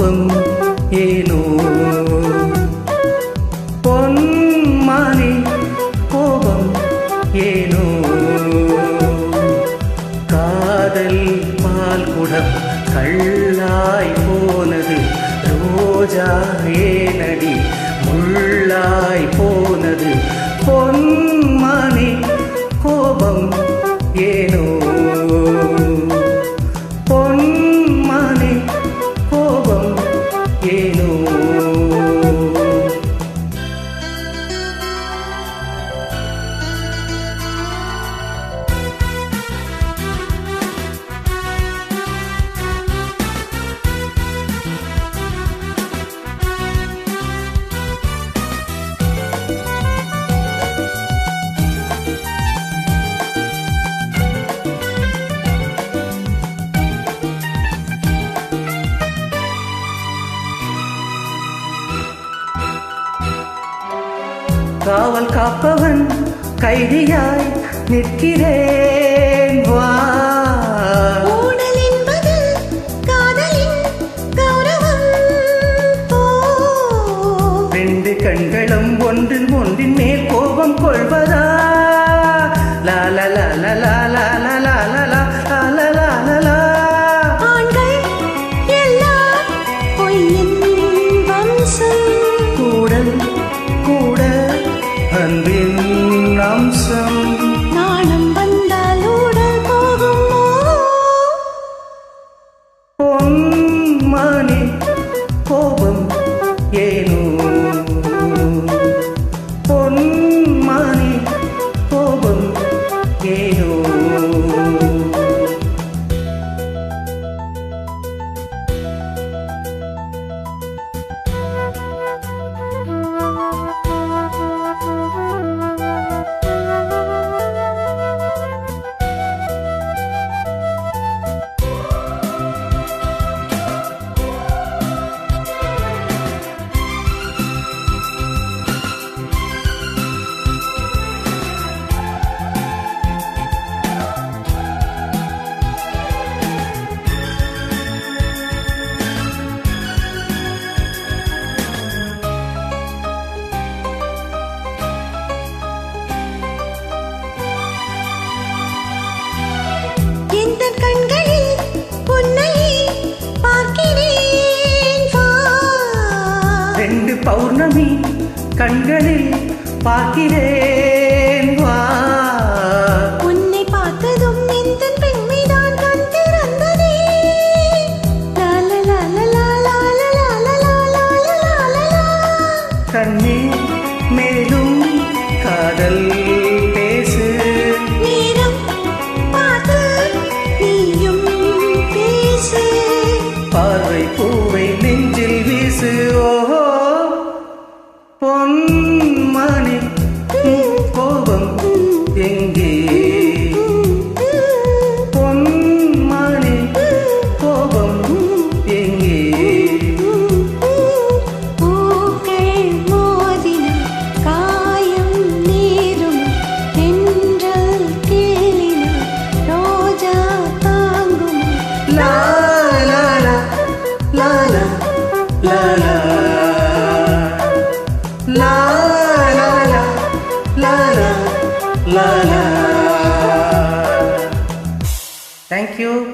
கோபம் ஏனோ பொன்மானே கோபம் ஏனோ காதல் பால் குடம் கள்ளாய் போனது ரோஜா ஏனடி முள்ளாய் போனது பொன்மானே கோபம் ஏனோ பொன்மானே கோபம் ஏனோ காவல் காப்பவன் கைதியாய் நிற்கிறேன் வா ஊடல் என்பது காதலின் கௌரவம் போ ரெண்டு கண்களும் ஒன்றின் ஒன்றின் மேல் கோபம் கொள்வதா லா லா லா லா லா லா லா லா லா லா லா லா லா லா ஆண்கள் எல்லாம் பொய்யின் வம்சம் கூடல் கூட அன்பின் அம்சம் நாணம் வந்தால் ஊடல் போகுமோ பொன்மானே கோபம் ஏனோ பொன்மானே கோபம் ஏனோ எந்த கண்களில் உன்னை பார்க்கிறேன் வா ரெண்டு பௌர்ணமி கண்களில் பார்க்கிறேன்